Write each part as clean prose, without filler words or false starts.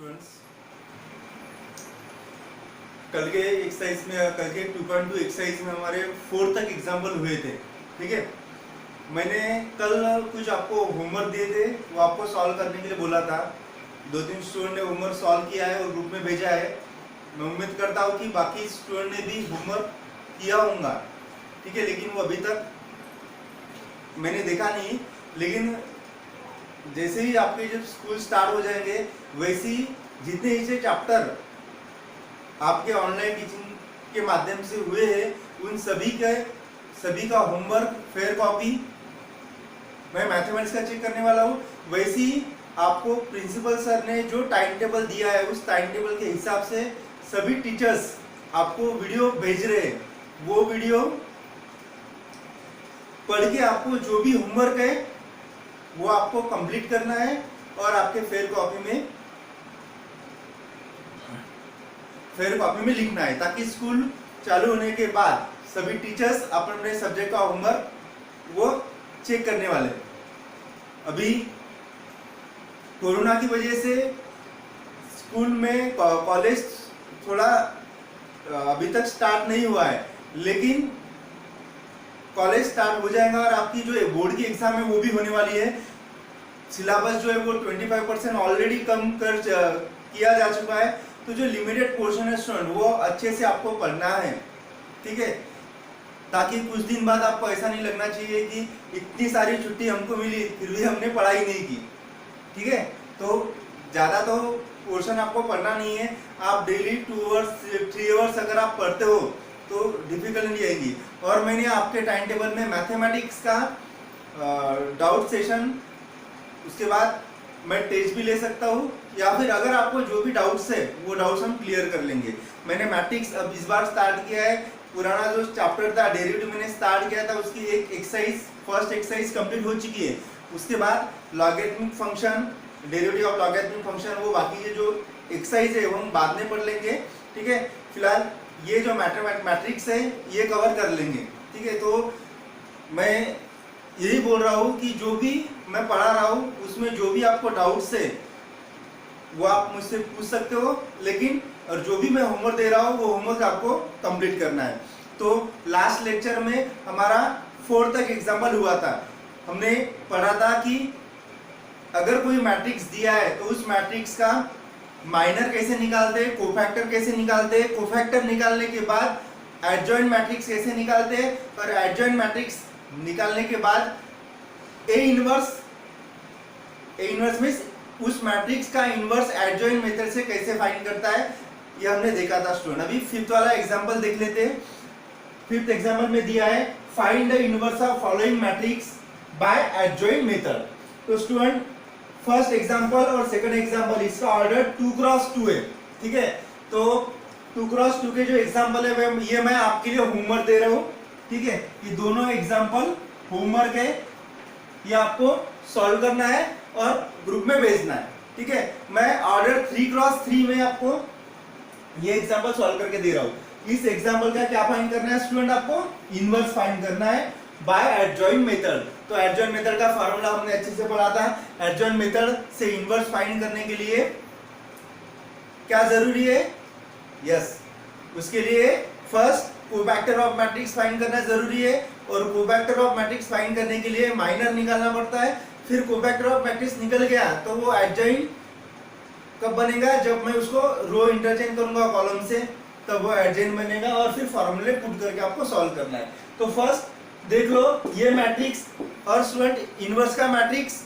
Students, कल के 2.2 exercise में हमारे 4 तक एग्जाम्पल हुए थे। ठीक है, मैंने कल कुछ आपको होमवर्क दिए थे, वो आपको सॉल्व करने के लिए बोला था। 2-3 स्टूडेंट ने होमवर्क सॉल्व किया है और ग्रुप में भेजा है। मैं उम्मीद करता हूँ कि बाकी स्टूडेंट ने भी होमवर्क किया होगा। ठीक है, लेकिन वो अभी तक मैंने देखा नहीं। लेकिन जैसे ही आपके जब स्कूल स्टार्ट हो जाएंगे, वैसे ही जितने ही चैप्टर आपके ऑनलाइन टीचिंग के माध्यम से हुए हैं, उन सभी का होमवर्क फेयर कॉपी मैं मैथमेटिक्स का चेक करने वाला हूँ। वैसे ही आपको प्रिंसिपल सर ने जो टाइम टेबल दिया है, उस टाइम टेबल के हिसाब से सभी टीचर्स आपको वीडियो भेज रहे हैं। वो वीडियो पढ़ के आपको जो भी होमवर्क है वो आपको कंप्लीट करना है और आपके फेयर कॉपी में लिखना है, ताकि स्कूल चालू होने के बाद सभी टीचर्स अपने सब्जेक्ट का होमवर्क वो चेक करने वाले। अभी कोरोना की वजह से स्कूल में कॉलेज थोड़ा अभी तक स्टार्ट नहीं हुआ है, लेकिन कॉलेज स्टार्ट हो जाएगा और आपकी जो बोर्ड की एग्जाम है वो भी होने वाली है। सिलेबस जो है वो 25% ऑलरेडी कम कर किया जा चुका है। तो जो लिमिटेड पोर्शन है स्टूडेंट, वो अच्छे से आपको पढ़ना है। ठीक है, ताकि कुछ दिन बाद आपको ऐसा नहीं लगना चाहिए कि इतनी सारी छुट्टी हमको मिली फिर भी हमने पढ़ाई नहीं की। ठीक है, तो ज़्यादा तो पोर्शन आपको पढ़ना नहीं है। आप डेली 2 आवर्स 3 आवर्स अगर आप पढ़ते हो तो डिफिकल्ट नहीं आएगी। और मैंने आपके टाइम टेबल में मैथमेटिक्स का डाउट सेशन, उसके बाद मैं टेस्ट भी ले सकता हूँ, या फिर अगर आपको जो भी डाउट्स है वो डाउट्स हम क्लियर कर लेंगे। मैंने मैट्रिक्स अब इस बार स्टार्ट किया है। पुराना जो चैप्टर था डेरिवेटिव मैंने स्टार्ट किया था, उसकी एक एक्सरसाइज फर्स्ट एक्सरसाइज कंप्लीट हो चुकी है। उसके बाद logarithmic function, derivative of logarithmic function, वो बाकी ये जो एक्सरसाइज है वो हम बाद में पढ़ लेंगे। ठीक है, फिलहाल ये जो मैट्रिक्स है ये कवर कर लेंगे। ठीक है, तो मैं यही बोल रहा हूँ कि जो भी मैं पढ़ा रहा हूँ उसमें जो भी आपको डाउट्स है वो आप मुझसे पूछ सकते हो, लेकिन और जो भी मैं होमवर्क दे रहा हूँ वो होमवर्क आपको कंप्लीट करना है। तो लास्ट लेक्चर में हमारा 4 तक एग्जाम्पल हुआ था। हमने पढ़ा था कि अगर कोई मैट्रिक्स दिया है तो उस मैट्रिक्स का माइनर कैसे निकालते हैं, कोफैक्टर कैसे निकालते हैं, कोफैक्टर निकालने के बाद एडजॉइंट मैट्रिक्स कैसे निकालते हैं, और एडजॉइंट मैट्रिक्स निकालने के बाद ए इनवर्स मींस उस मैट्रिक्स का इनवर्स एडजॉइंट मेथड से कैसे फाइंड करता है, ये हमने देखा था स्टूडेंट। अभी 5th वाला एग्जांपल देख लेते हैं। 5th एग्जांपल में दिया है find the inverse of following matrix bye adjoint method. तो स्टूडेंट फर्स्ट एग्जांपल और सेकंड एग्जांपल, इसका ऑर्डर 2x2 है। ठीक है, तो 2x2 के जो एग्जांपल है ये मैं आपके लिए होमवर्क दे रहा हूँ। ठीक है, ये दोनों एग्जांपल होमवर्क है, ये आपको सॉल्व करना है और ग्रुप में भेजना है। ठीक है, मैं ऑर्डर 3x3 में आपको ये एग्जांपल सॉल्व करके दे रहा हूँ। इस एग्जांपल का क्या फाइंड करना है स्टूडेंट, आपको इनवर्स फाइंड करना है बाय एडजॉइंट मेथड। तो एडजॉइंट मेथड का फार्मूला हमने अच्छे से पढ़ा था। एडजॉइंट मेथड से इनवर्स फाइंड करने के लिए क्या जरूरी है, यस, उसके लिए first cofactor of matrix find करना जरूरी है, और कोफैक्टर ऑफ मैट्रिक्स फाइंड करने के लिए माइनर निकालना पड़ता है। फिर कोफैक्टर ऑफ मैट्रिक्स निकल गया तो वो एडजॉइंट कब बनेगा, जब मैं उसको रो इंटरचेंज करूंगा कॉलम से, तब वो एडजॉइंट बनेगा, और फिर फॉर्मूले पुट करके आपको सॉल्व करना है। तो फर्स्ट देख लो ये मैट्रिक्स, और स्टूडेंट इनवर्स का मैट्रिक्स,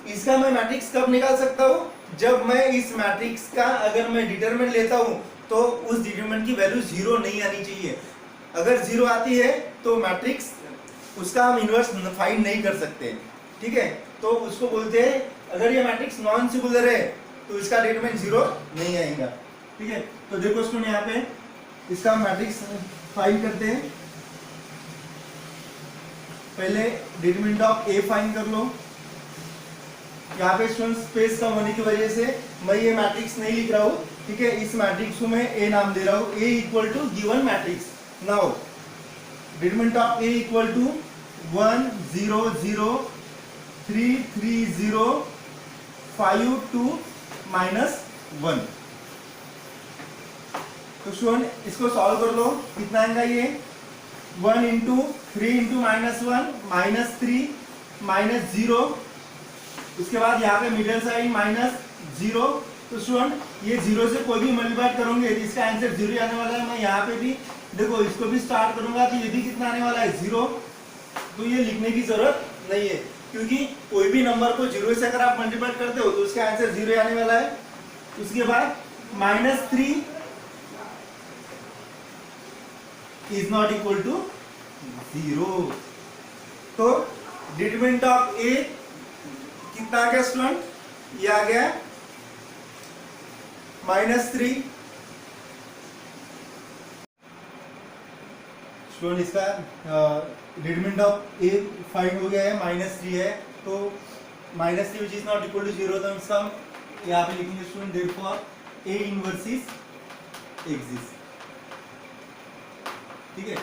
इसका मैं मैट्रिक्स कब निकाल सकता हूँ, जब मैं इस मैट्रिक्स का अगर मैं डिटरमिनेंट लेता हूँ तो उस डिटरमिनेंट की वैल्यू 0 नहीं आनी चाहिए। अगर 0 आती है तो मैट्रिक्स उसका हम इनवर्स फाइंड नहीं कर सकते। ठीक है, तो उसको बोलते हैं अगर ये मैट्रिक्स नॉन सिंगुलर है तो इसका डिटरमिनेंट 0 नहीं आएगा। ठीक है, तो देखो स्टूडेंट यहाँ पे इसका मैट्रिक्स फाइंड करते हैं। पहले डिटरमिनेंट ऑफ ए फाइंड कर लो। यहाँ पे स्टूडेंट स्पेस कम होने की वजह से मैं ये मैट्रिक्स नहीं लिख रहा हूँ। ठीक है, इस मैट्रिक्स को मैं ए नाम दे रहा हूँ। A equal to given matrix. Now determinant of A equal to 1 0 0 3 3 0 5 2 -1। तो स्टूडेंट इसको सॉल्व कर लो, कितना आएगा ये 1 इंटू 3 इंटू -1 -3 -0, उसके बाद यहाँ पे मिडिल साइन -0। तो स्टूडेंट ये 0 से कोई भी मल्टीप्लाई करोगे तो इसका आंसर 0 आने वाला है। मैं यहाँ पे भी देखो इसको भी स्टार्ट करूंगा तो ये भी कितना आने वाला है 0। तो ये लिखने की जरूरत नहीं है, क्योंकि कोई भी नंबर को 0 से अगर आप मल्टीप्लाई करते हो तो उसका आंसर 0 आने वाला है। उसके बाद -3 इज नॉट इक्वल टू 0। तो डिटरमिनेंट ऑफ ए कितना आ गया स्टूडेंट, ये आ गया -3। स्टूडेंट इसका डिटरमिनेंट ऑफ ए फाइंड हो गया है, -3 है। तो -3 which is not equal to 0, तो इसका यहाँ पे लिखेंगे student therefore A inverse is exist. ठीक है,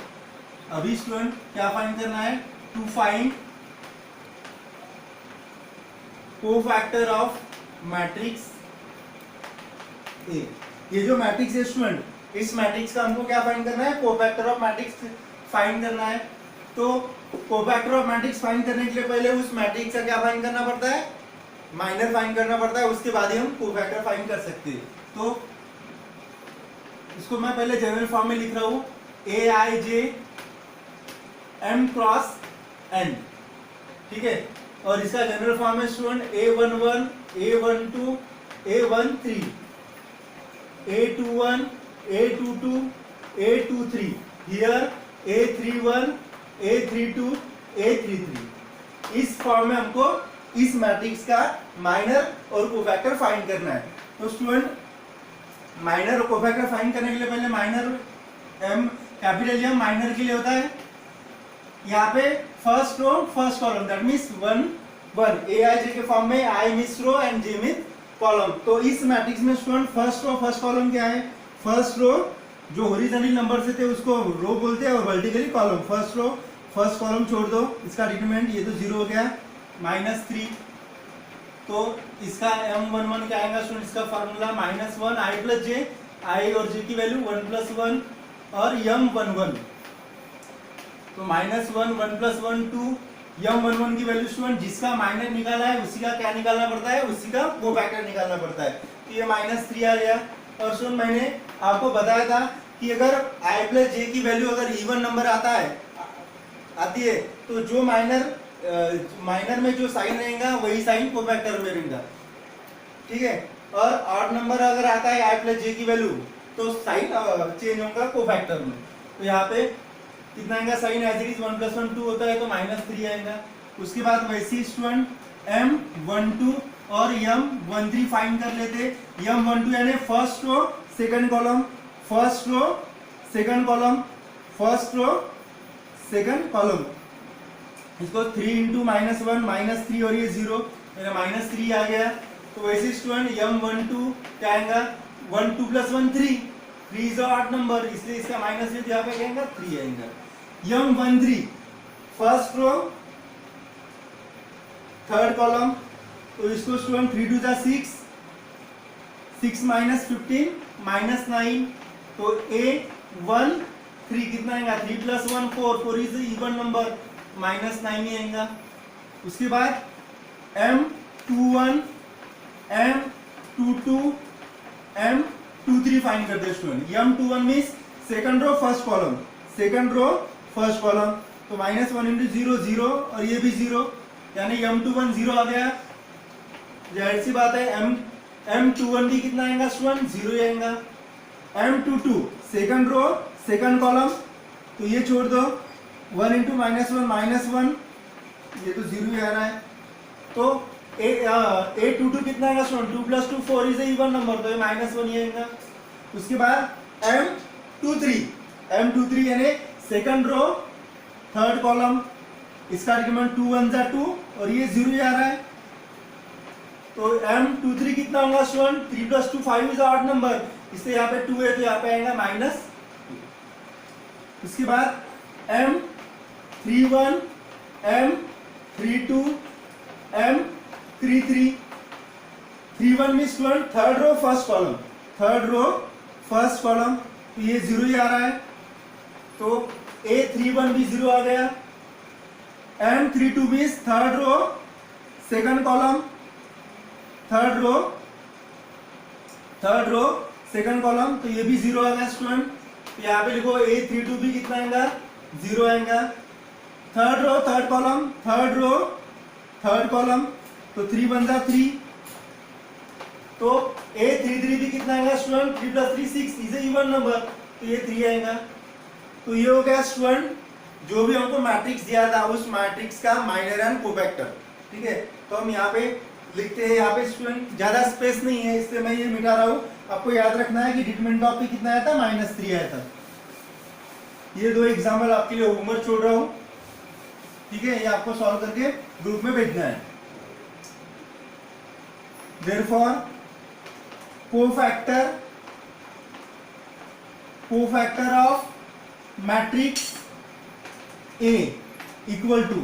अभी स्टूडेंट क्या फाइंड करना है, to find cofactor of matrix A. ये जो मैट्रिक्स है स्टूडेंट, इस मैट्रिक्स का हमको क्या फाइंड करना है, कोफैक्टर ऑफ मैट्रिक्स फाइंड करना है। तो कोफैक्टर ऑफ मैट्रिक्स फाइंड करने के लिए पहले उस मैट्रिक्स का क्या फाइंड करना पड़ता है, माइनर फाइंड करना पड़ता है, उसके बाद ही हम कोफैक्टर फाइंड कर सकते हैं। तो इसको मैं पहले जनरल फॉर्म में लिख रहा हूं, Aij m क्रॉस n। ठीक है, और इसका जनरल फॉर्म है student A11 A12 A13 A21 A22 A23, here A31 A32 A33। इस फॉर्म में हमको इस मैट्रिक्स का माइनर और कोफैक्टर फाइंड करना है। तो स्टूडेंट माइनर और कोफैक्टर फाइंड करने के लिए पहले minor M capital M minor के लिए होता है, यहाँ पे first row first column, that means 1 1 Aij के फॉर्म में I miss row and J miss column. तो इस मैट्रिक्स में student first row first column क्या है, फर्स्ट रो जो हॉरिजॉन्टल नंबर से थे उसको रो बोलते हैं और vertically column. First row first column छोड़ दो, इसका डिटरमिनेंट ये तो 0 हो गया, -3। तो इसका M11 क्या आएगा स्टूडेंट, इसका formula -1 I plus J, I और J की वैल्यू 1 + 1 और M11। तो -1 1 + 1 2, M11 की वैल्यू स्टूडेंट जिसका माइनर निकाला है उसी का क्या निकालना पड़ता है, उसी का कोफैक्टर निकालना पड़ता है। तो ये -3 आ गया। और स्टूडेंट मैंने आपको बताया था कि अगर I प्लस J की वैल्यू अगर इवन नंबर आती है तो जो माइनर में जो साइन रहेगा वही साइन कोफैक्टर में रहेगा। ठीक है, और ऑड नंबर अगर आता है I प्लस J की वैल्यू तो साइन चेंज होगा कोफैक्टर में। तो यहाँ पे कितना आएगा, साइन एज इट इज 1 + 1 2 होता है तो -3 आएगा। उसके बाद वैसे स्टूडेंट M12 और M13 फाइंड कर लेते। M12 यानी first row second column, first row second column, first row second column. इसको 3 इंटू -1 -3 और ये 0, मेरा -3 आ गया। तो वैसे स्टूडेंट M12 क्या आएगा, 1 2 + 1 3, 3 इज ऑड नंबर, इसलिए इसका -3 यहाँ पे आएगा 3 आएगा। M13 first row third column, तो इसको स्टूडेंट 3 2 6 6 -15 -9, तो A13 कितना आएगा, 3 + 1 4, 4 इज इवन नंबर, -9 ही आएगा। उसके बाद M21 M22 M23 फाइंड करते हैं student. M21 means second row first column, second row first column, तो -1 × 0 0 और ये भी 0, यानी M21 0 आ गया। जाहिर सी बात है M21 भी कितना आएगा स्टूडेंट, 0 ही आएगा। M22 second row second column, तो ये छोड़ दो, 1 × -1 -1, ये तो 0 ही आ रहा है। तो A22 कितना आएगा स्टूडेंट, 2 + 2 4 इज इवन नंबर, तो ये -1 ही आएगा। उसके बाद M23 यानी सेकंड रो थर्ड कॉलम, इसका डिटरमिनेंट 2 1 = 2 और ये 0 ही आ रहा है। तो M23 कितना होगा स्टूडेंट, 3 + 2 5 इज ऑड नंबर, इसलिए यहाँ पे 2 है तो यहाँ पे आएगा -2। उसके बाद M31 M32 M33, 3 3 1 में student third row first column, third row first column, तो ये 0 ही आ रहा है, तो A31 भी 0 आ गया। M32 भी third row second column, third row second column, तो ये भी 0 आ गया स्टूडेंट। तो यहाँ पे लिखो A32 भी कितना आएगा, 0 आएगा। Third row third column, third row third column, तो 3 बन जा 3, तो A33 भी कितना आएगा स्टूडेंट, 3 + 3 6 इज इवन नंबर, तो ये 3 आएगा। तो ये हो गया स्टूडेंट जो भी हमको मैट्रिक्स दिया था उस मैट्रिक्स का माइनर एंड कोफैक्टर। ठीक है, तो हम यहाँ पे लिखते हैं, यहाँ पे स्टूडेंट ज्यादा स्पेस नहीं है इसलिए मैं ये मिटा रहा हूँ। आपको याद रखना है कि डिटरमिनेंट ऑफ p कितना आया था, -3 आया था। ये दो एग्जाम्पल आपके लिए होमवर्क छोड़ रहा हूँ, ठीक है, ये आपको सॉल्व करके ग्रुप में भेजना है। Therefore cofactor of matrix A equal to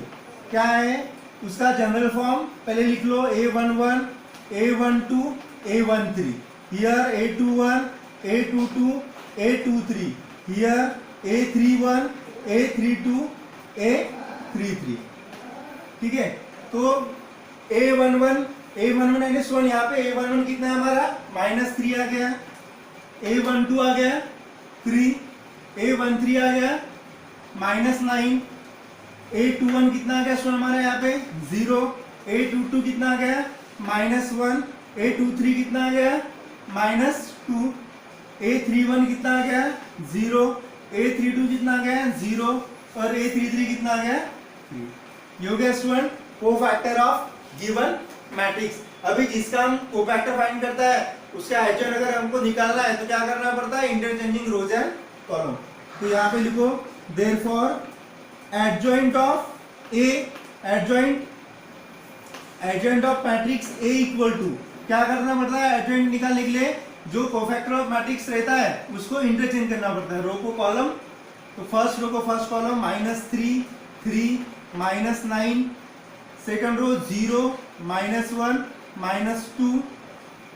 क्या है, उसका जनरल फॉर्म पहले लिख लो, A11 A12 A13, here A21 A22 A23, here A31 A32 A33। ठीक है, तो A11 -1 यहाँ पे A11 कितना है हमारा, -3 आ गया, A12 आ गया 3, A13 आ गया -9, A21 कितना आ गया स्टूडेंट हमारा यहाँ पे 0, A22 कितना आ गया -1, A23 कितना आ गया -2, A31 कितना आ गया 0, A32 कितना आ गया 0 और A33 कितना आ गया 3। ये हो गया student cofactor of given matrix. अभी जिसका हम कोफैक्टर फाइंड करता है उसका एडजॉइंट अगर हमको निकालना है तो क्या करना पड़ता है, इंटरचेंजिंग रोज एंड कॉलम। तो यहाँ पे लिखो therefore adjoint of matrix A equal to, क्या करना पड़ता है एडजॉइंट निकालने के लिए, जो कोफैक्टर ऑफ मैट्रिक्स रहता है उसको इंटरचेंज करना पड़ता है, रो को कॉलम, तो फर्स्ट रो को first column -3 3 -9, second row 0 -1 -2,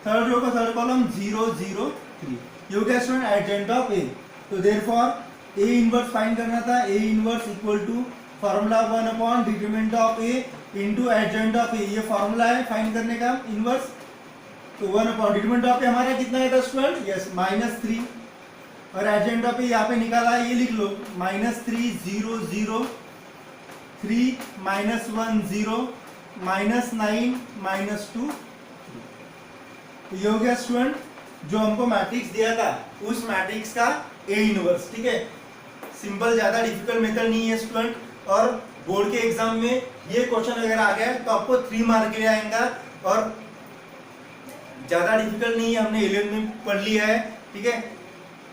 third row का थर्ड कॉलम 0 0 3। ये हो गया स्टूडेंट एडजॉइंट ऑफ A। तो देयरफॉर A इनवर्स फाइंड करना था, A inverse equal to formula 1 determinant of A into adjoint of A, ये फॉर्मूला है फाइंड करने का इनवर्स। तो 1 डिटरमिनेंट ऑफ A हमारा कितना है स्टूडेंट, यस -3, और एडजॉइंट ऑफ A यहाँ पे निकाला है, ये लिख लो -3 0 0 3 -1 0 -9 -2। ये हो गया स्टूडेंट जो हमको मैट्रिक्स दिया था उस मैट्रिक्स का A इनवर्स। ठीक है, सिंपल, ज्यादा डिफिकल्ट मेथड नहीं है स्टूडेंट, और बोर्ड के एग्जाम में ये क्वेश्चन अगर आ गया तो आपको 3 मार्क के लिए आएगा, और ज्यादा डिफिकल्ट नहीं है, हमने 11 में पढ़ लिया है। ठीक है,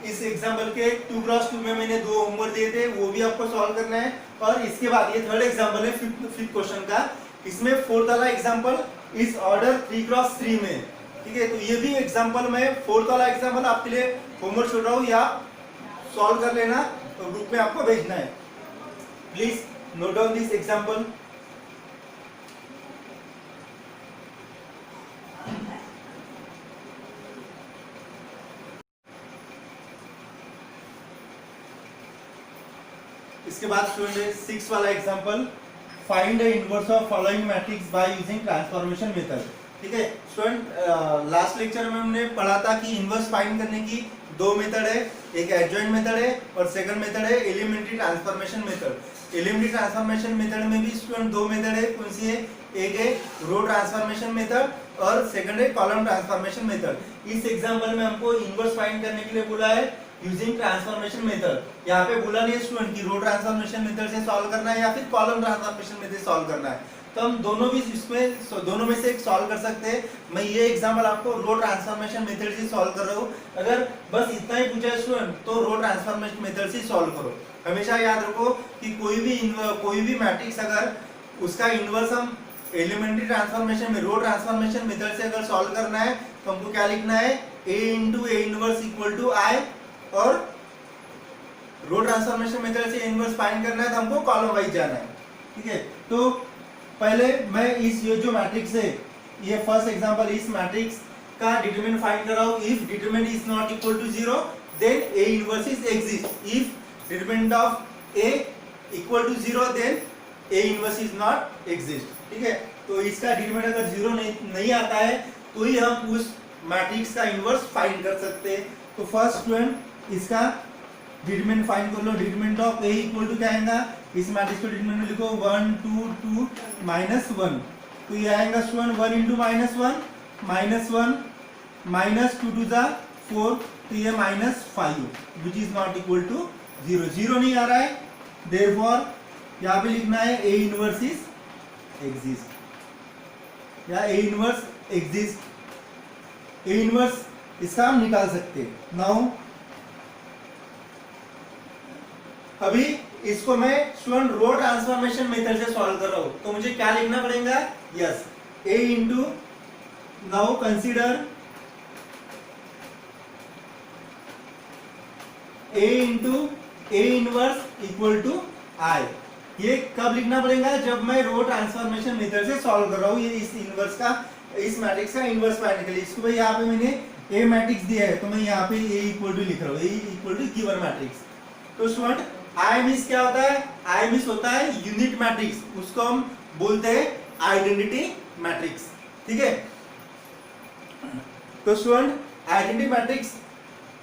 इस एग्जाम्पल के 2x2 में मैंने 2 होमवर्क दिए थे, वो भी आपको सॉल्व करना है। और इसके बाद ये थर्ड एग्जाम्पल है फिफ्थ क्वेश्चन का, इसमें फोर्थ वाला एग्जाम्पल इस ऑर्डर 3x3 में। ठीक है, तो ये भी एग्जाम्पल में फोर्थ वाला एग्जाम्पल आपके लिए होमवर्क छोड़ रहा हूँ, या सॉल्व कर लेना, तो ग्रुप में आपको भेजना है। Please note down this example. इसके बाद स्टूडेंट 6 वाला example, find the inverse of following matrix by using transformation method. ठीक है स्टूडेंट, लास्ट लेक्चर में हमने पढ़ा था कि इनवर्स फाइंड करने की 2 मेथड है, एक एडजॉइंट मेथड है और सेकंड मेथड है elementary transformation method. Elementary transformation method में भी स्टूडेंट 2 मेथड है, कौन सी है, एक है रो ट्रांसफॉर्मेशन मेथड और सेकंड है कॉलम ट्रांसफॉर्मेशन मेथड। इस एग्जांपल में हमको इनवर्स फाइंड करने के लिए बोला है यूजिंग ट्रांसफॉर्मेशन मेथड। यहाँ पे बोला नहीं है स्टूडेंट कि रो ट्रांसफॉर्मेशन मेथड से सॉल्व करना है या फिर कॉलम ट्रांसफॉर्मेशन मेथड से सॉल्व करना है, तो हम दोनों भी इसमें दोनों में से एक सॉल्व कर सकते हैं। मैं ये एग्जांपल आपको रो ट्रांसफॉर्मेशन मेथड से सॉल्व कर रहा हूँ। अगर बस इतना ही पूछा है स्टूडेंट तो रो ट्रांसफॉर्मेशन मेथड से सॉल्व करो। हमेशा याद रखो कि कोई भी मैट्रिक्स अगर उसका इनवर्स हम एलिमेंट्री ट्रांसफॉर्मेशन में रो ट्रांसफॉर्मेशन मेथड से अगर सॉल्व करना है तो हमको क्या लिखना है, a into A inverse equal to I, और रो ट्रांसफॉर्मेशन मेथड से इनवर्स फाइंड करना है तो हमको कॉलम वाइज जाना है। ठीक है, तो पहले मैं ये जो मैट्रिक्स है, ये फर्स्ट एग्जांपल, इस मैट्रिक्स का डिटरमिनेंट फाइंड कर रहा हूं। If determinant is not equal to 0 then A inverse is exist. If determinant of A equal to 0 then A inverse is not exist. ठीक है, तो इसका डिटरमिनेंट अगर 0 नहीं आता है तो ही हम उस मैट्रिक्स का इनवर्स फाइंड कर सकते हैं। तो फर्स्ट स्टूडेंट इसका डिटरमिनेंट फाइंड कर लो। Determinant of A equal to क्या आएगा, इस मैट्रिक्स को डिटरमिनेंट लिखो 1 2 2 -1। तो ये आएगा स्टूडेंट 1 × -1 -1 -2 टू द 4, तो ये -5 which is not equal to 0। 0 नहीं आ रहा है, देयरफॉर यहाँ पे लिखना है ए इनवर्स इज एग्जिस्ट या A inverse exist. A inverse इसका हम निकाल सकते हैं। नाउ अभी इसको मैं स्टूडेंट रो ट्रांसफॉर्मेशन मेथड से सॉल्व कर रहा हूं, तो मुझे क्या लिखना पड़ेगा, yes A into, now consider A into A inverse equal to I. ये कब लिखना पड़ेगा, जब मैं रो ट्रांसफॉर्मेशन मेथड से सॉल्व कर रहा हूं। ये इस इनवर्स का, इस मैट्रिक्स का इनवर्स फाइंड के लिए। इसको भाई यहाँ पे मैंने ए मैट्रिक्स दिया है तो मैं यहाँ पे ए इक्वल टू लिख रहा हूँ, A equal to given matrix. तो स्टूडेंट आईएमएस क्या होता है, आईएमएस होता है यूनिट मैट्रिक्स, उसको हम बोलते हैं आइडेंटिटी मैट्रिक्स। ठीक है, तो स्टूडेंट आइडेंटिटी मैट्रिक्स,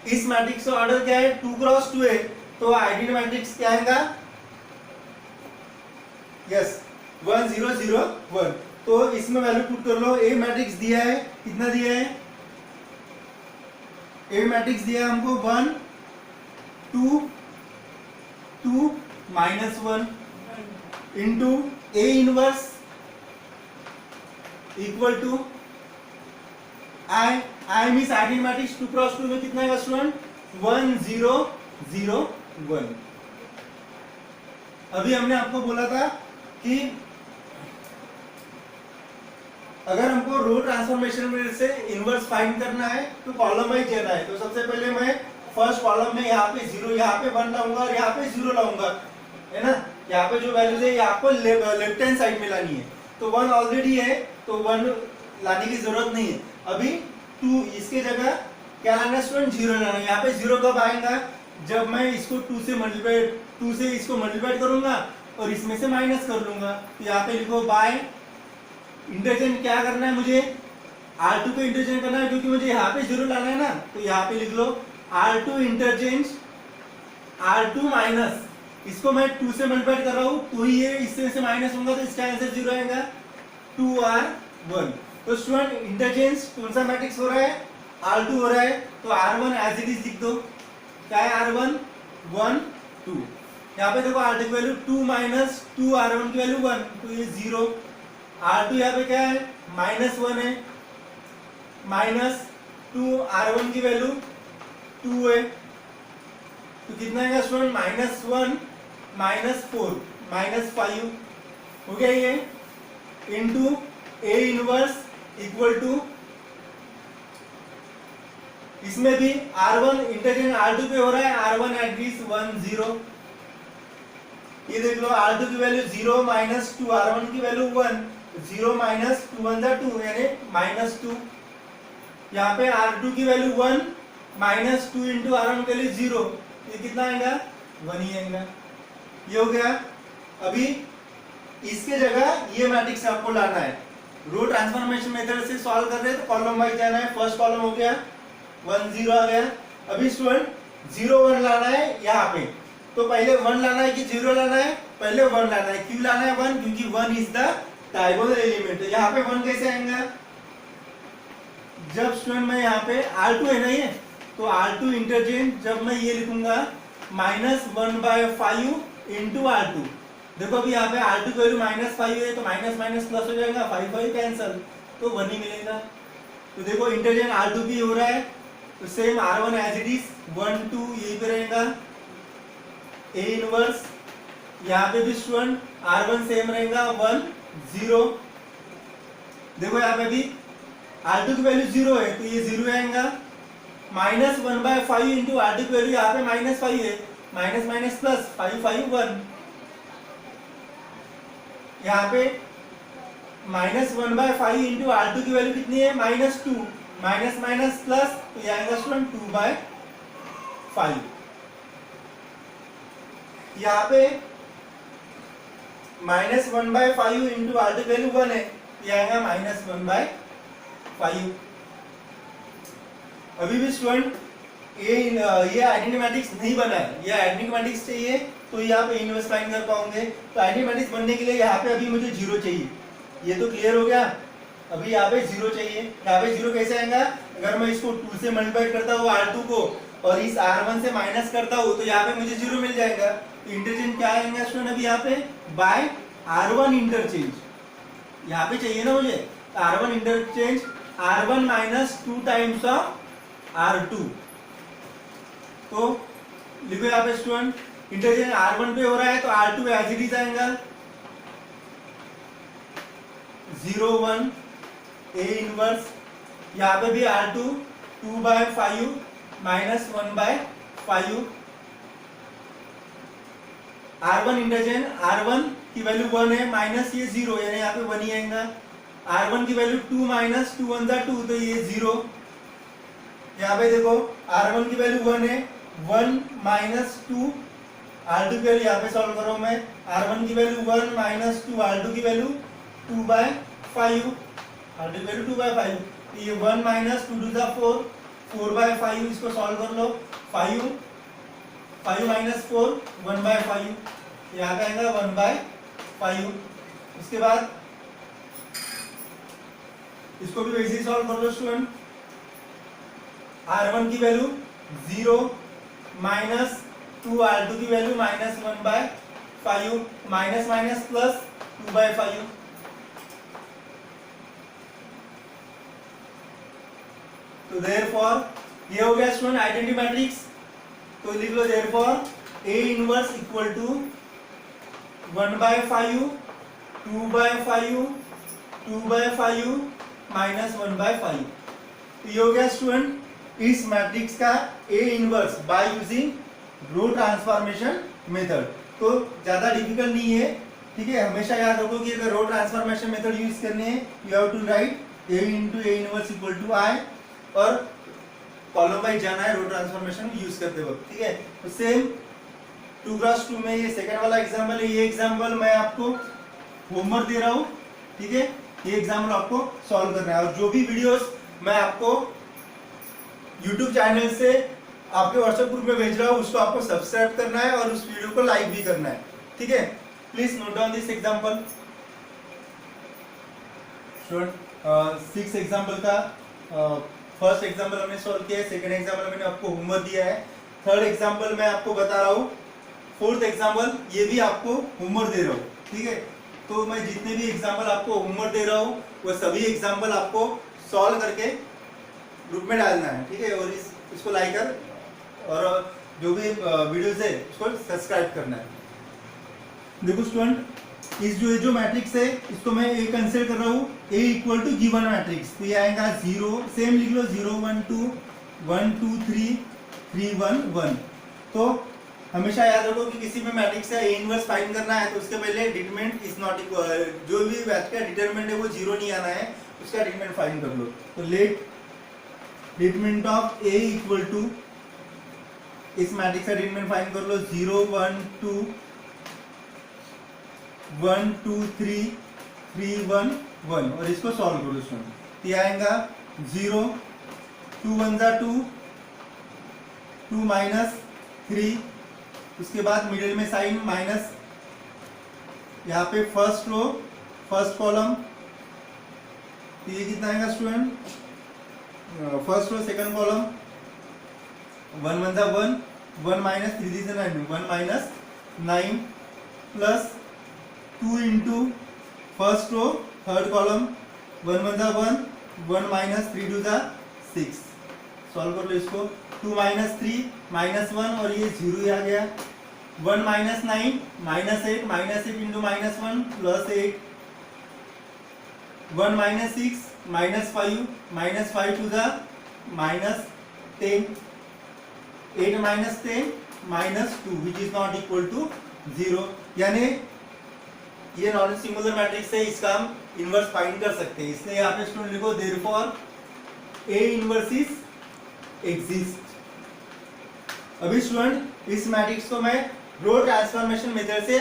इस मैट्रिक्स का ऑर्डर क्या है, 2 × 2 है, तो आइडेंटिटी मैट्रिक्स क्या आएगा, यस 1 0 0 1। तो इसमें वैल्यू पुट कर लो। ए मैट्रिक्स दिया है, कितना दिया है, ए मैट्रिक्स दिया है हमको 1 2 2 -1 into A inverse equal to I means identity matrix 2 × 2 में कितना है स्टूडेंट, 1 0 0 1। अभी हमने आपको बोला था कि अगर हमको रो ट्रांसफॉर्मेशन से इनवर्स फाइंड करना है तो कॉलम वाइज जाना है। तो सबसे पहले मैं फर्स्ट कॉलम में यहाँ पे 0, यहाँ पे 1 लाऊंगा और यहाँ पे 0 लाऊंगा, है ना। यहाँ पे जो वैल्यूज है ये आपको लेफ्ट हैंड साइड में लानी है। तो 1 ऑलरेडी है तो 1 लाने की जरूरत नहीं है। अभी 2 इसके जगह क्या लाना है स्टूडेंट, 0 लाना है। यहाँ पे 0 कब आएगा, जब मैं इसको 2 से इसको मल्टीप्लाई करूंगा और इसमें से माइनस कर लूंगा। तो यहाँ पे लिखो बाय इंटरचेंज क्या करना है, मुझे R2 को इंटरचेंज करना है क्योंकि मुझे यहाँ पे 0 लाना है ना। तो यहाँ पे लिख लो R2 इंटरचेंज R2 माइनस, इसको मैं 2 से मल्टीप्लाई कर रहा हूँ तो ही ये इससे से माइनस होगा, तो इसका आंसर 0 आएगा 2R1। तो स्टूडेंट इंटरचेंज कौन सा मैट्रिक्स हो रहा है, R2 हो रहा है, तो R1 एज इट इज लिख दो। क्या है R1 1 2। यहाँ पे देखो R2 की वैल्यू 2 माइनस 2, R1 की वैल्यू 1, तो ये 0। R2 यहाँ पे क्या है, -1 है, -2, R1 की वैल्यू 2 है, तो कितना आएगा स्टूडेंट, -1 -4 -5 हो गया ये, into A inverse equal to, इसमें भी R1 इंटरचेंज R2 पे हो रहा है, R1 एटलीस्ट 1 0। ये देख लो R2 की वैल्यू 0 -2, R1 की वैल्यू 1, 0 -2 1 2 यानी -2। यहाँ पे R2 की वैल्यू 1 -2 इंटू R1 की वैल्यू 0, ये कितना आएगा, 1 ही आएगा। ये हो गया। अभी इसके जगह ये मैट्रिक्स आपको लाना है। रो ट्रांसफॉर्मेशन मेथड से सॉल्व कर रहे हैं तो कॉलम वाइज जाना है। फर्स्ट कॉलम हो गया 1 0 आ गया। अभी स्टूडेंट 0 1 लाना है यहाँ पे, तो पहले 1 लाना है कि 0 लाना है, पहले 1 लाना है। क्यों लाना है 1, क्योंकि 1 इज द डायगोनल एलिमेंट। यहाँ पे 1 कैसे आएगा, जब स्टूडेंट मैं यहाँ पे R2 है ना ये, तो R2 इंटरचेंज जब मैं ये लिखूंगा -1/5 इंटू R2। देखो अभी यहाँ पे R2 की वैल्यू -5 है तो माइनस माइनस प्लस हो जाएगा, 5 5 कैंसल, तो 1 ही मिलेगा। तो देखो इंटरचेंज R2 भी हो रहा है, तो same R1 as it is 1 2 यही पे रहेगा। ए इनवर्स यहाँ पे भी स्टूडेंट R1 सेम रहेगा 1 0। देखो यहाँ पे भी R2 की वैल्यू 0 है तो ये 0 आएगा। -1/5 इंटू R2 की वैल्यू यहाँ पे -5 है, माइनस माइनस प्लस 5 5 1। यहाँ पे -1/5 इंटू R2 की वैल्यू कितनी है, -2, माइनस माइनस प्लस, तो ये आएगा स्टूडेंट 2/5। यहाँ पे -1/5 इंटू R2 वैल्यू 1 है, ये आएगा -1/5। अभी भी स्टूडेंट ये आइडेंटिटी मैट्रिक्स नहीं बना है, ये आइडेंटिटी मैट्रिक्स चाहिए तो यहाँ पे इनवर्स फाइंड कर पाओगे। तो आइडेंटिटी मैट्रिक्स बनने के लिए यहाँ पे अभी मुझे 0 चाहिए, ये तो क्लियर हो गया। अभी यहाँ पे 0 चाहिए, यहाँ पे 0 कैसे आएगा, अगर मैं इसको 2 से मल्टीप्लाई करता हूँ R2 को और इस R1 से माइनस करता हूँ तो यहाँ पे मुझे 0 मिल जाएगा। तो इंटरचेंज क्या आएगा स्टूडेंट अभी यहाँ पे, बाय R1 इंटरचेंज, यहाँ पे चाहिए ना मुझे, R1 interchange R1 minus 2 times of R2। तो लिखो यहाँ पे स्टूडेंट इंटरचेंज R1 पे हो रहा है तो R2 एज इट इज आएगा 0 1 A इनवर्स, यहाँ पे भी R2 2/5 minus 1/5। R1 interchange R1 की वैल्यू 1 है माइनस ये 0, यानी यहाँ पे 1 ही आएगा। R1 की वैल्यू 2 माइनस 2 1 2, तो ये 0। यहाँ पे देखो R1 की वैल्यू 1 है, 1 माइनस 2, R2 की वैल्यू यहाँ पे सॉल्व करो मैं, R1 की वैल्यू 1 माइनस 2, R2 की वैल्यू 2/5, R2 की वैल्यू 2/5, तो ये 1 माइनस 2 2 4, 4/5, इसको सॉल्व कर लो, 5 माइनस 4 1/5, यहाँ पे आएगा 1/5। उसके बाद इसको भी वैसे ही सॉल्व कर लो स्टूडेंट, R1 की वैल्यू 0 माइनस 2, R2 की value minus 1/5, minus minus plus 2/5। तो देयरफॉर ये हो गया स्टूडेंट आइडेंटिटी मैट्रिक्स। तो लिख लो therefore A inverse equal to 1/5 2/5 2/5 minus 1/5। तो ये हो गया स्टूडेंट इस मैट्रिक्स का A inverse by using row transformation method. तो ज्यादा डिफिकल्ट नहीं है, ठीक है। हमेशा याद रखो कि अगर रो ट्रांसफॉर्मेशन मेथड यूज करने हैं you have to write A into A inverse equal to I, और कॉलम वाइज जाना है रो ट्रांसफॉर्मेशन यूज करते वक्त, ठीक है। तो सेम 2x2 में ये सेकंड वाला एग्जांपल है, ये एग्जांपल मैं आपको होमवर्क दे रहा हूँ, ठीक है। ये एग्जांपल आपको सॉल्व करना है, और जो भी वीडियोस मैं आपको YouTube चैनल से आपके व्हाट्सएप ग्रुप में भेज रहा हूँ उसको आपको सब्सक्राइब करना है और उस वीडियो को लाइक भी करना है, ठीक है। Please note down this example. Student 6 example का फर्स्ट एग्जांपल हमने सॉल्व किया है, सेकंड एग्जांपल मैंने आपको होमवर्क दिया है, थर्ड एग्जांपल मैं आपको बता रहा हूँ, फोर्थ एग्जांपल ये भी आपको होमवर्क दे रहा हूँ, ठीक है। तो मैं जितने भी एग्जांपल आपको होमवर्क दे रहा हूँ वो सभी एग्जांपल आपको सॉल्व करके ग्रुप में डालना है, ठीक है। और इसको लाइक कर और जो भी वीडियोस है उसको सब्सक्राइब करना है। देखो स्टूडेंट इस जो मैट्रिक्स है इसको मैं ए कंसीडर कर रहा हूँ A equal to given matrix, तो ये आएगा 0, सेम लिख लो 0 1 2 1 2 3 3 1 1। तो हमेशा याद रखो कि किसी भी मैट्रिक्स का A इनवर्स फाइंड करना है तो उसके पहले डिटरमिनेंट इज नॉट इक्वल, जो भी मैट्रिक्स का डिटरमिनेंट है वो 0 नहीं आना है, उसका डिटरमिनेंट फाइंड कर लो। तो let determinant of A equal to, इस मैट्रिक्स का डिटरमिनेंट फाइंड कर लो 0 1 2 1 2 3 3 1 1, और इसको सॉल्व करो इसमें, तो ये आएगा 0 2 1 2 2 माइनस 3, उसके बाद मिडिल में साइन माइनस, यहाँ पे फर्स्ट रो फर्स्ट कॉलम, तो ये कितना आएगा student, first row second column 1 1 1 1 minus 3 3 9 1 minus 9 plus 2 into first row third column 1 1 1 minus 3 2 6, solve कर लो इसको, 2 माइनस 3 माइनस 1 और ये 0 ही आ गया, 1 minus 9 minus 8 into minus 1 plus 8, 1 minus 6 minus 5 to the minus 10, 8 minus 10 minus 2 which is not equal to 0। यानी ये non singular matrix है, इसका हम इनवर्स फाइंड कर सकते हैं, इसलिए यहाँ पे स्टूडेंट लिखो therefore A inverse is exist. अभी स्टूडेंट इस मैट्रिक्स को मैं रो ट्रांसफॉर्मेशन मेथड से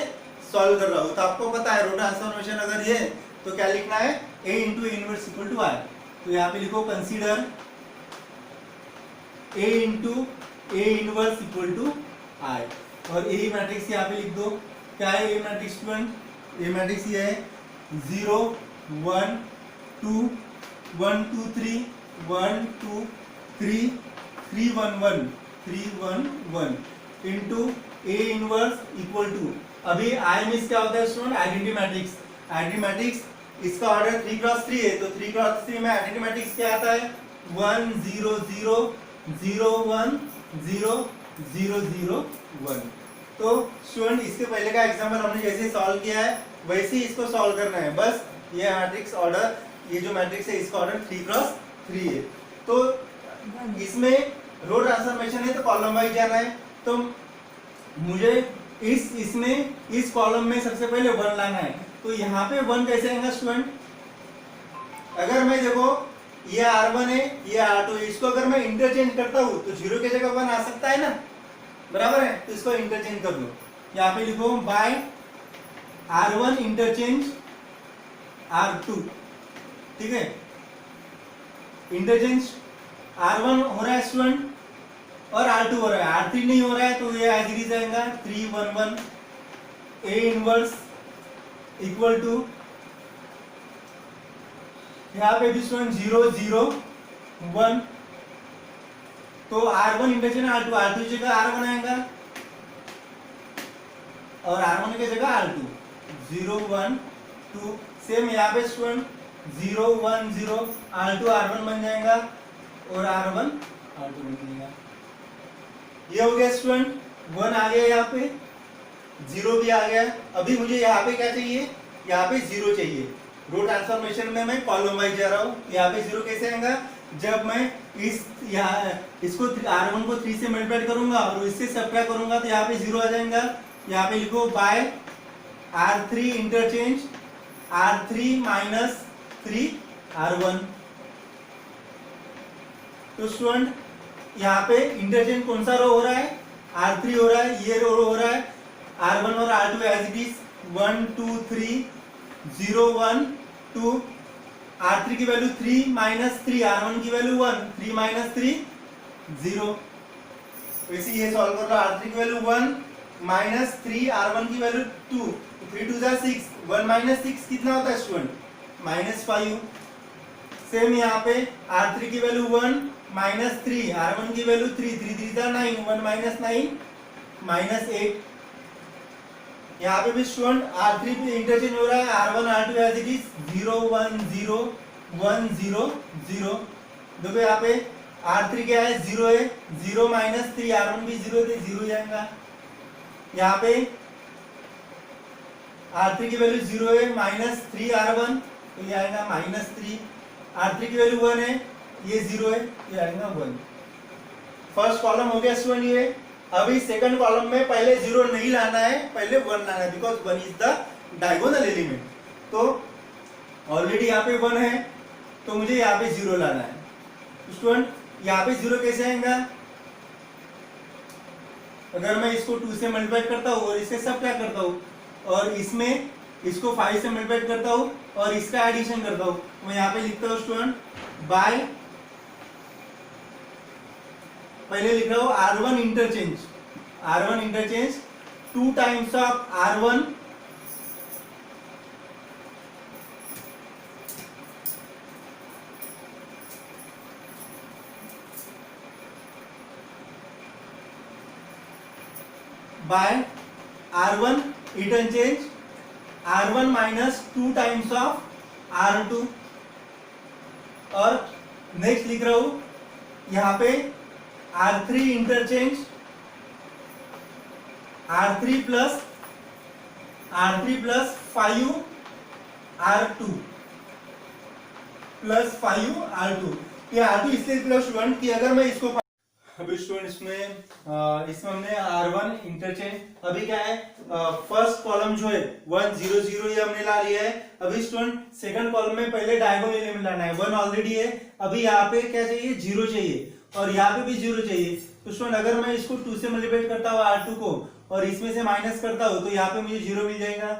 सॉल्व कर रहा हूं। तो आपको पता है रो ट्रांसफॉर्मेशन अगर ये तो क्या लिखना है, A into inverse equal to I. तो यहाँ पे लिखो consider A into A inverse equal to I, और यही मैट्रिक्स यहाँ पे लिख दो। क्या है ये मैट्रिक्स स्टूडेंट? ये मैट्रिक्स ये है 0 1 2 1 2 3 1 2 3 3 1 1 3 1 1 into A inverse equal to, अभी आई मीन्स क्या होता है student? Identity matrix. Identity matrix इसका ऑर्डर 3x3 है, तो 3x3 में आइडेंटिटी मैट्रिक्स क्या आता है? 1 0 0 0 1 0 0 0 1। तो स्टूडेंट इसके पहले का एग्जांपल हमने जैसे सॉल्व किया है वैसे ही इसको सॉल्व करना है। बस ये मैट्रिक्स ऑर्डर, ये जो मैट्रिक्स है इसका ऑर्डर 3x3 है। तो इसमें रो ट्रांसफॉर्मेशन है तो कॉलम वाइज जाना है। तो मुझे इसमें इस कॉलम में सबसे पहले 1 लाना है। तो यहाँ पे 1 कैसे आएगा स्टूडेंट? अगर मैं देखो ये R1 है, ये R2 है, इसको अगर मैं इंटरचेंज करता हूँ तो 0 की जगह 1 आ सकता है ना, बराबर है? तो इसको इंटरचेंज कर लो। यहाँ पे लिखो बाय R1 इंटरचेंज R2, ठीक है? इंटरचेंज R1 हो रहा है स्टूडेंट और R2 हो रहा है, R3 नहीं हो रहा है, तो ये एज इट इज आएगा 3 1 1 A इनवर्स इक्वल टू, यहाँ पे भी स्टूडेंट 0 0 1, तो R1 इंटरचेंज R2, R2 की जगह R1 आएगा और R1 की जगह R2, 0 1 2। सेम यहाँ पे स्टूडेंट 0 1 0 R2 R1 बन जाएगा और R1 R2 बन जाएगा। ये हो गया स्टूडेंट, 1 आ गया, यहाँ पे 0 भी आ गया। अभी मुझे यहाँ पे क्या चाहिए? यहाँ पे 0 चाहिए। रो ट्रांसफॉर्मेशन में मैं कॉलम वाइज जा रहा हूँ। यहाँ पे 0 कैसे आएगा? जब मैं इसको R1 को 3 से मल्टीप्लाई करूंगा और इससे सब्ट्रैक्ट करूंगा तो यहाँ पे 0 आ जाएगा। यहाँ पे लिखो bye R3 interchange R3 minus 3 R1। तो स्टूडेंट यहाँ पे इंटरचेंज कौन सा रो हो रहा है? R3 हो रहा है, ये रो हो रहा है। R1 और R2 as it is 1 2 3 0 1 2, R3 की वैल्यू 3 माइनस 3, R1 की वैल्यू 1, 3 माइनस 3 0। वैसे ये सॉल्व कर लो, R3 की वैल्यू 1 माइनस 3, R1 की वैल्यू 2, 3 2 6, 1 माइनस 6 कितना होता है स्टूडेंट? -5। सेम यहाँ पे R3 की वैल्यू 1 माइनस 3, R1 की वैल्यू 3, 3 3 9, 1 माइनस 9 -8। यहाँ पे भी स्टूडेंट R3 पे इंटरचेंज हो रहा है, R1 R2 as it is 0 1 0 1 0 0। देखो यहाँ पे R3 क्या है? 0 है, 0 माइनस 3, R1 भी 0 थे, 0 जाएगा। यहाँ पे R3 की वैल्यू 0 है, -3 R1, तो ये आएगा -3। R3 की वैल्यू 1 है, ये 0 है, ये आएगा 1। फर्स्ट कॉलम हो गया स्टूडेंट ये। अभी सेकंड कॉलम में पहले 0 नहीं लाना है, पहले 1 लाना है, because 1 is the diagonal element. तो ऑलरेडी यहाँ पे 1 है, तो मुझे यहाँ पे 0 लाना है। स्टूडेंट यहाँ पे 0 कैसे आएगा? अगर मैं इसको 2 से मल्टीप्लाई करता हूँ और इससे सब्ट्रैक्ट करता हूँ और इसमें इसको 5 से मल्टीप्लाई करता हूँ और इसका एडिशन करता हूँ, मैं यहाँ पे लिखता हूँ स्टूडेंट बाय, पहले लिख रहा हूँ R1 interchange 2 times of R1 by R1 interchange R1 minus 2 times of R2। और नेक्स्ट लिख रहा हूं यहाँ पे R3 interchange R3 plus 5 R2 plus 5 R2। ये R2 इसलिए प्लस 1 कि अगर मैं इसको अभी स्टूडेंट इसमें हमने R1 इंटरचेंज, अभी क्या है फर्स्ट कॉलम जो है 1 0 0 ये हमने ला लिया है। अभी स्टूडेंट सेकंड कॉलम में पहले डायगोनल एलिमेंट लाना है, 1 ऑलरेडी है, अभी यहाँ पे क्या चाहिए 0 चाहिए और यहाँ पे भी 0 चाहिए। तो स्टूडेंट अगर मैं इसको 2 से मल्टीप्लाई करता हूँ R2 को और इसमें से माइनस करता हूँ तो यहाँ पे मुझे 0 मिल जाएगा।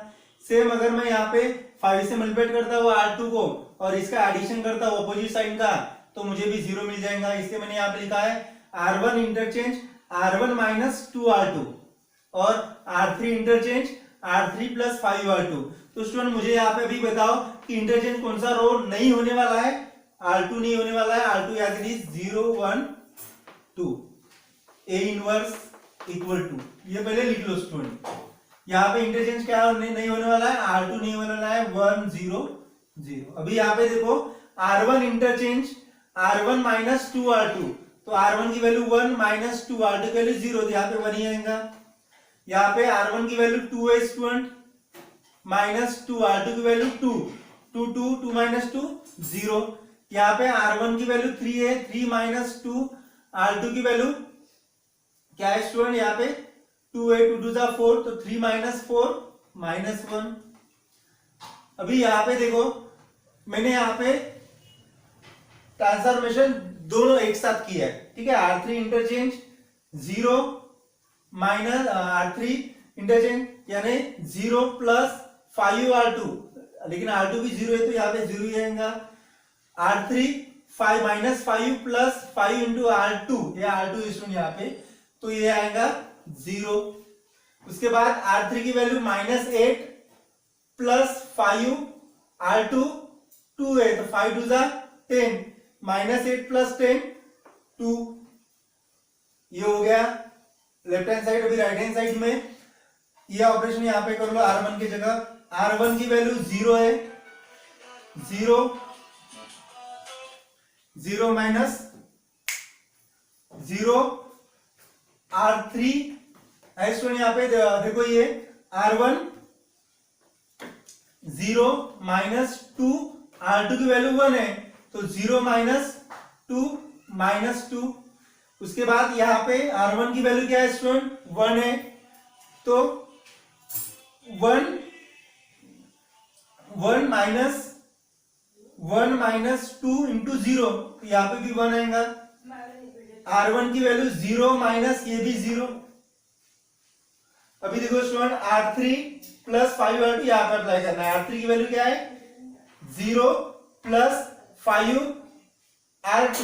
सेम अगर मैं यहाँ पे 5 से मल्टीप्लाई करता हूँ R2 को और इसका एडिशन करता हूँ अपोजिट साइड का तो मुझे भी 0 मिल जाएगा। इसलिए मैंने यहाँ पे लिखा है R1 interchange R1 minus 2R2 और R3 interchange R3 plus 5R2। तो स्टूडेंट मुझे यहाँ पे अभी बताओ कि इंटरचेंज कौन सा रो नहीं होने वाला है, R2 नहीं होने वाला है, R2 as it is 0 1 2 A inverse equal to, ये पहले लिख लो स्टूडेंट। यहाँ पे इंटरचेंज क्या नहीं होने वाला है, R2 नहीं होने वाला है, 1 0 0। अभी यहाँ पे देखो R1 interchange R1 minus 2R2, तो R1 की वैल्यू 1 माइनस 2R2 की वैल्यू 0, तो यहाँ पे 1 ही आएगा। यहाँ पे R1 की वैल्यू 2 है स्टूडेंट, माइनस 2R2 की वैल्यू 2 2 2 2 माइनस 2 0। यहाँ पे R1 की वैल्यू 3 है, 3 माइनस 2 R2 की वैल्यू क्या है स्टूडेंट, यहाँ पे 2 है, 2 2 जा 4, तो 3 माइनस 4 माइनस 1। अभी यहाँ पे देखो मैंने यहाँ पे ट्रांसफॉर्मेशन दोनों एक साथ किया है, ठीक है। R3 interchange 0 minus R3 interchange यानी 0 प्लस 5R2, लेकिन R2 भी 0 है तो यहाँ पे 0 ही आएगा। R3 5 minus 5 plus 5 into R2, ये R2 इसमें यहाँ पे, तो ये आएगा 0। उसके बाद R3 की वैल्यू माइनस 8 प्लस 5 R2 2 है, तो 5 2 जा 10, माइनस 8 प्लस 10 2, ये हो गया लेफ्ट हैंड साइड। अभी राइट हैंड साइड में ये ऑपरेशन यहाँ पे कर लो, R1 की जगह R1 की वैल्यू 0 है, 0 0 माइनस 0 R3 है स्टूडेंट, यहाँ पे देखो ये R1 0 माइनस 2 R2 की वैल्यू 1 है, तो 0 माइनस 2 माइनस 2। उसके बाद यहाँ पे R1 की वैल्यू क्या है स्टूडेंट, 1 है, तो 1 माइनस 2 इंटू 0, तो यहाँ पे भी 1 आएगा। R1 की वैल्यू 0 माइनस ये भी 0। अभी देखो स्टूडेंट R3 प्लस 5R2 यहाँ पर अप्लाई करना है। R3 की वैल्यू क्या है 0 प्लस 5R2,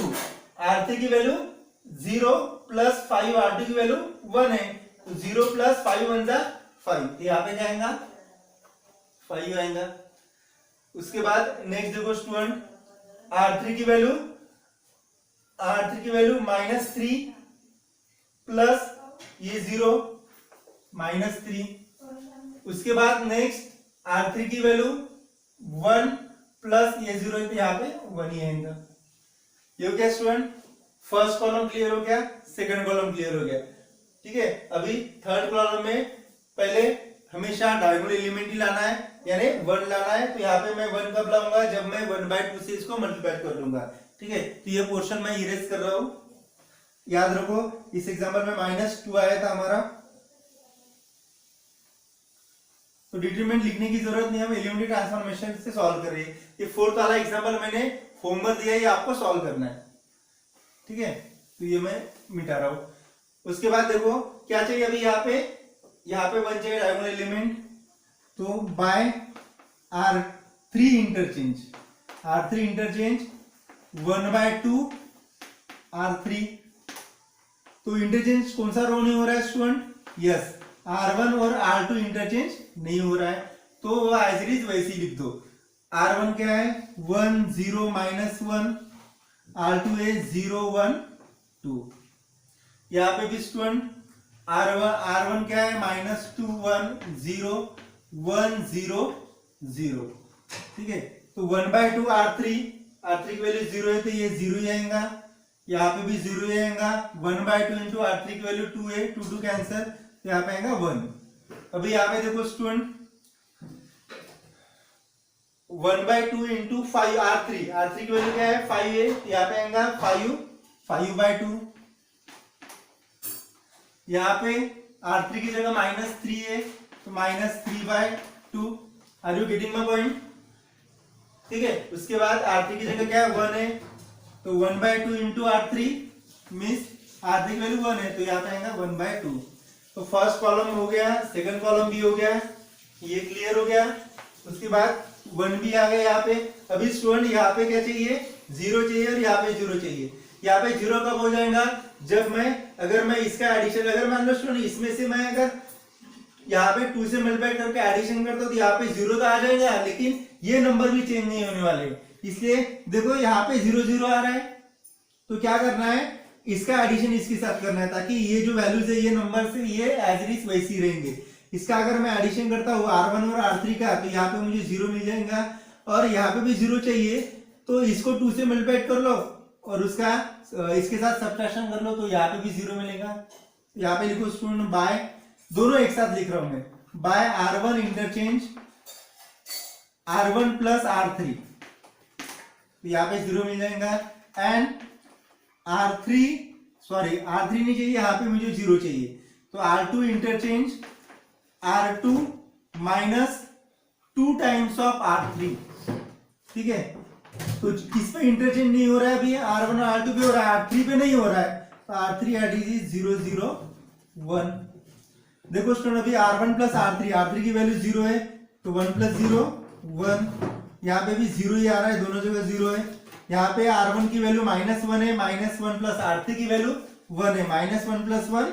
R3 की वैल्यू 0 प्लस 5R2 की वैल्यू 1 है, तो 0 प्लस 5 1 जा 5, तो यहाँ पे क्या आएगा 5 आएगा। उसके बाद नेक्स्ट देखो स्टूडेंट R3 की वैल्यू माइनस 3 प्लस ये 0 माइनस 3। उसके बाद नेक्स्ट R3 की वैल्यू 1 प्लस ये 0 है, तो यहाँ पे 1 ही आएगा। ये हो गया स्टूडेंट, फर्स्ट कॉलम क्लियर हो गया, सेकंड कॉलम क्लियर हो गया, ठीक है। अभी थर्ड कॉलम में पहले हमेशा डायगोनल एलिमेंट ही लाना है, यानी 1 लाना है, तो यहाँ पे मैं 1 कब लाऊंगा, जब मैं 1/2 से इसको मल्टीप्लाई कर लूंगा, ठीक है। तो ये पोर्शन मैं इरेज कर रहा हूं, याद रखो इस एग्जांपल में -2 आया था हमारा, तो डिटरमिनेंट लिखने की जरूरत नहीं, हम एलिमेंट्री ट्रांसफॉर्मेशन से सॉल्व कर रहे हैं। ये फोर्थ वाला एग्जांपल मैंने होमवर्क दिया है, ये आपको सॉल्व करना है, ठीक है। तो ये मैं मिटा रहा हूं। उसके बाद देखो क्या चाहिए, अभी यहाँ पे 1 चाहिए डायगोनल एलिमेंट, तो बाय R3 इंटरचेंज 1/2 R3, तो इंटरचेंज कौन सा रो नहीं हो रहा है स्टूडेंट, यस R1 और R2 इंटरचेंज नहीं हो रहा है, तो वो एज इट इज वैसे ही लिख दो। R1 क्या है 1 0 माइनस 1, R2 है 0 1 2। यहाँ पे भी स्टूडेंट R1 क्या है -2 1 0 1 0 0, ठीक है। तो 1/2 R3 की वैल्यू 0 है, तो ये 0 ही आएगा, यहाँ पे भी 0 ही आएगा। 1/2 इंटू R3 की वैल्यू 2 है, 2 2 कैंसिल, तो यहाँ पे आएगा 1। अभी यहाँ पे देखो स्टूडेंट 1/2 इंटू 5 R3 की वैल्यू क्या है 5 है, तो यहाँ पे आएगा 5/2, यहाँ पे R3 की जगह -3 है तो -3/2। Are you getting my point? ठीक है, उसके बाद R3 की जगह क्या है 1 है तो 1/2 इंटू R3 मीन्स R3 की वैल्यू 1 है तो यहाँ पे आएगा 1/2। तो फर्स्ट कॉलम हो गया, सेकंड कॉलम भी हो गया, ये क्लियर हो गया। उसके बाद 1 भी आ गया यहाँ पे। अभी स्टूडेंट यहाँ पे क्या चाहिए, 0 चाहिए और यहाँ पे 0 चाहिए। यहाँ पे 0 कब हो जाएगा, जब अगर मैं इसका एडिशन, अगर मान लो स्टूडेंट इसमें से मैं अगर यहाँ पे 2 से मल्टीप्लाई करके एडिशन करता हूँ तो यहाँ पे 0 तो आ जाएगा, लेकिन ये नंबर भी चेंज नहीं होने वाले। इसलिए देखो यहाँ पे 0 0 आ रहा है तो क्या करना है, इसका एडिशन इसके साथ करना है ताकि ये जो वैल्यूज है ये नंबर से ये एज इट इज वैसी रहेंगे। इसका अगर मैं एडिशन करता हूँ R1 और R3 का तो यहाँ पे मुझे 0 मिल जाएगा और यहाँ पे भी 0 चाहिए तो इसको 2 से मल्टीप्लाई कर लो और उसका इसके साथ सब्ट्रैक्शन कर लो तो यहाँ पे भी 0 मिलेगा। यहाँ पे लिखो स्टूडेंट बाय, दोनों एक साथ लिख रहा हूं मैं, bye R1 interchange R1 plus R3 तो यहाँ पे 0 मिल जाएगा एंड R3 नहीं चाहिए, यहाँ पे मुझे 0 चाहिए तो R2 interchange R2 minus 2 times of R3। ठीक है, तो किस पे इंटरचेंज नहीं हो रहा है अभी, R1 और R2 पे हो रहा है, R3 पे नहीं हो रहा है तो R3 एडिज 0 0 1। देखो स्टूडेंट अभी R1 प्लस R3 की वैल्यू 0 है तो 1 प्लस 0 1, यहाँ पे भी 0 ही आ रहा है, दोनों जगह 0 है। यहाँ पे R1 की वैल्यू -1 है, -1 प्लस R3 की वैल्यू 1 है, -1 plus 1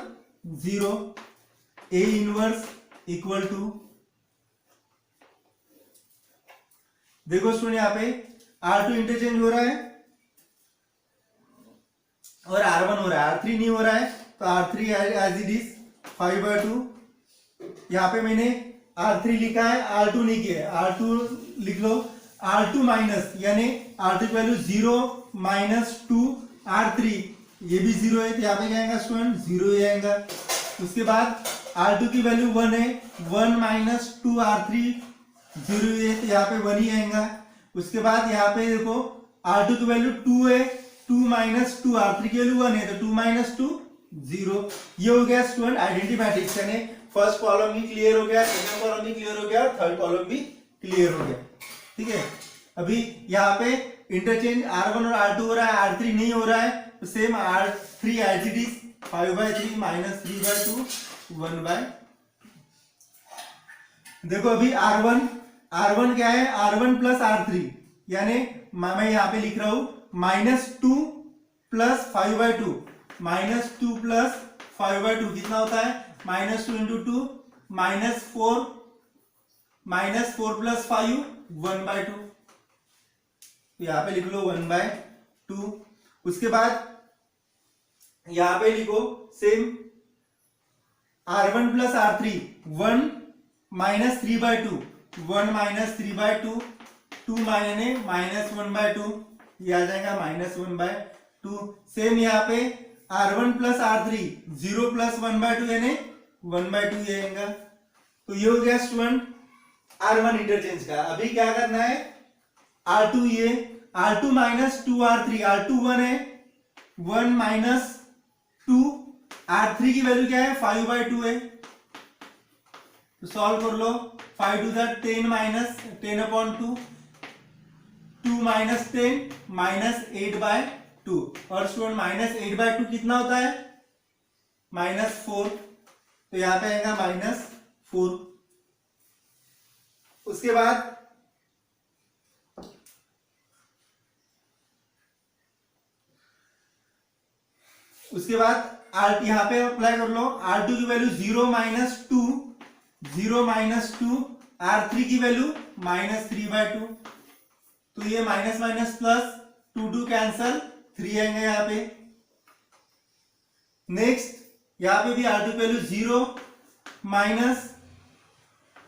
0। A inverse equal to, देखो स्टूडेंट यहाँ पे R2 इंटरचेंज हो रहा है और R1 हो रहा है, R3 नहीं हो रहा है तो R3 एज इट इज 5/2। यहाँ पे मैंने R3 लिखा है, R2 नहीं किया है, R2 लिख लो। R2 माइनस यानी R2 की वैल्यू 0 -2 R3, ये भी 0 है तो यहाँ पे क्या आएगा स्टूडेंट 0 ही आएगा। उसके बाद R2 की वैल्यू 1 है, 1 - 2 R3 0 है तो यहाँ पे 1 ही आएगा। उसके बाद यहाँ पे देखो R2 की वैल्यू 2 है, 2 - 2 R3 की वैल्यू 1 है तो 2 - 2 0। ये हो गया स्टूडेंट आइडेंटिफाइड, यानी फर्स्ट कॉलम भी क्लियर हो गया, सेकंड कॉलम भी क्लियर हो गया और थर्ड कॉलम भी क्लियर हो गया। ठीक है, अभी यहाँ पे इंटरचेंज R1 और R2 हो रहा है, R3 नहीं हो रहा है तो same R3 as it is 5/3 - 3/2 1/। देखो अभी R1 क्या है, R1 प्लस R3 यानी मैं यहाँ पे लिख रहा हूं -2 प्लस 5/2, -2 प्लस 5/2 कितना होता है, -2 इंटू 2 -4, -4 प्लस 5 1/2 तो यहाँ पे लिख लो 1/2। उसके बाद यहाँ पे लिखो सेम R1 प्लस R3 1 - 3/2, 1 - 3/2, 2 मायने -1/2, ये आ जाएगा -1/2। सेम यहाँ पे R1 प्लस R3 0 प्लस 1/2 यानी 1/2 ये आएगा। तो ये हो गया स्टूडेंट R1 इंटरचेंज का। अभी क्या करना है, R2 ये R2 - 2 R3, R2 1 है, 1 - 2 R3 की वैल्यू क्या है 5/2 है तो सॉल्व कर लो। 5 2 10 - 10/2, 2 - 10 -8/2 और स्टूडेंट -8/2 कितना होता है -4 तो यहां पे आएगा -4। उसके बाद यहाँ पे अप्लाई कर लो। R2 की वैल्यू 0 - 2, 0 - 2 R3 की वैल्यू -3/2 तो ये माइनस प्लस 2 कैंसल 3 आएंगे यहाँ पे। नेक्स्ट यहाँ पे भी R2 की वैल्यू 0 -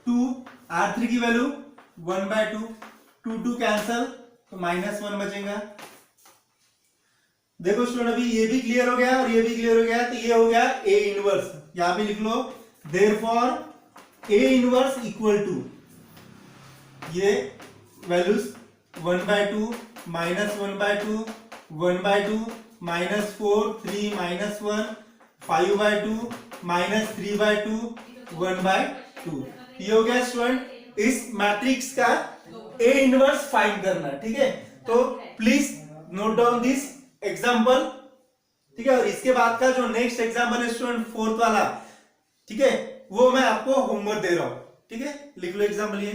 2 R3 की वैल्यू 1/2, 2 कैंसल तो -1 बचेगा। देखो स्टूडेंट अभी ये भी क्लियर हो गया और ये भी क्लियर हो गया तो ये हो गया A इनवर्स। यहां पे लिख लो therefore A inverse equal to ये वैल्यूज 1/2 -1/2 1/2 -4 3 -1 5/2 -3/2 1/2। ये हो गया स्टूडेंट इस मैट्रिक्स का ए इनवर्स फाइंड करना। ठीक है, तो please note down this example. ठीक है, और इसके बाद का जो नेक्स्ट एग्जांपल है स्टूडेंट फोर्थ वाला, ठीक है, वो मैं आपको होमवर्क दे रहा हूं। ठीक है, लिख लो एग्जांपल ये।